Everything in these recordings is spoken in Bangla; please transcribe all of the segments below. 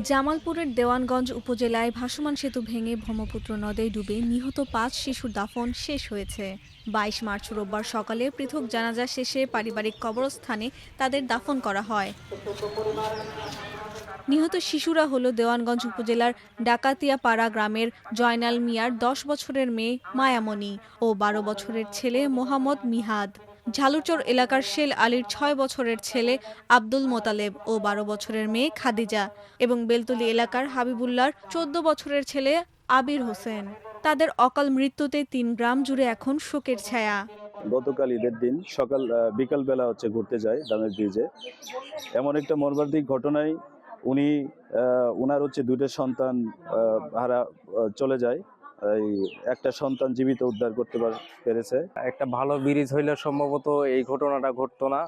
জামালপুরের দেওয়ানগঞ্জ উপজেলায় ভাসমান সেতু ভেঙে ব্রহ্মপুত্র নদে ডুবে নিহত ৫ শিশুর দাফন শেষ হয়েছে। ২২ মার্চ রোববার সকালে পৃথক জানাজা শেষে পারিবারিক কবরস্থানে তাদের দাফন করা হয়। নিহত শিশুরা হলো দেওয়ানগঞ্জ উপজেলার ডাকাতিয়াপাড়া গ্রামের জয়নাল মিয়ার ১০ বছরের মেয়ে মায়ামণি ও ১২ বছরের ছেলে মোহাম্মদ মিহাদ, ঝালুরচর এলাকার শেল আলীর ৬ বছরের ছেলে আব্দুল মোতালেব ও ১২ বছরের মেয়ে খাদিজা এবং বেলতলী এলাকার হাবিবুল্লাহর ১৪ বছরের ছেলে আবির হোসেন। তাদের অকাল মৃত্যুতে ৩ গ্রাম জুড়ে এখন শোকের ছায়া। গতকাল ঈদের দিন বিকালবেলা ঘুরতে যায় দামের ব্রিজে। এমন একটা মর্মান্তিক ঘটনায় উনার দুইটা সন্তান হারা চলে যায়। এই একটা সন্তান জীবিত উদ্ধার করতে পেরেছে। একটা ভালো ব্রিজ হইলে সম্ভবত এই ঘটনাটা ঘটতো না।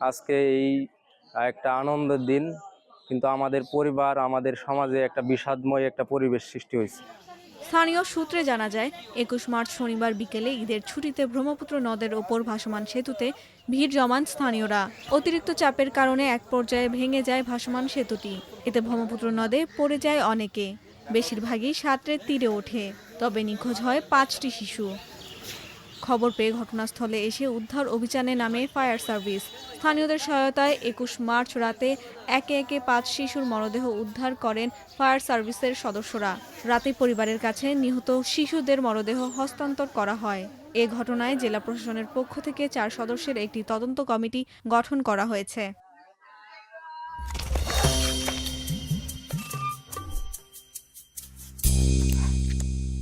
আজকে এই একটা আনন্দের দিন, কিন্তু আমাদের পরিবার, আমাদের সমাজে একটা বিষাদময় একটা পরিবেশ সৃষ্টি হয়েছে। স্থানীয় সূত্রে জানা যায় ২১ মার্চ শনিবার বিকেলে ঈদের ছুটিতে ব্রহ্মপুত্র নদের ওপর ভাসমান সেতুতে ভিড় জমান স্থানীয়রা। অতিরিক্ত চাপের কারণে এক পর্যায়ে ভেঙে যায় ভাসমান সেতুটি। এতে ব্রহ্মপুত্র নদে পড়ে যায় অনেকে, বেশিরভাগই সাঁতরে তীরে ওঠে। তবে নিখোঁজ হয় ৫টি শিশু। খবর পেয়ে ঘটনাস্থলে এসে উদ্ধার অভিযানে নামে ফায়ার সার্ভিস। স্থানীয়দের সহায়তায় ২১ মার্চ রাতে একে একে ৫ শিশুর মরদেহ উদ্ধার করেন ফায়ার সার্ভিসের সদস্যরা। রাতে পরিবারের কাছে নিহত শিশুদের মরদেহ হস্তান্তর করা হয়। এ ঘটনায় জেলা প্রশাসনের পক্ষ থেকে ৪ সদস্যের একটি তদন্ত কমিটি গঠন করা হয়েছে।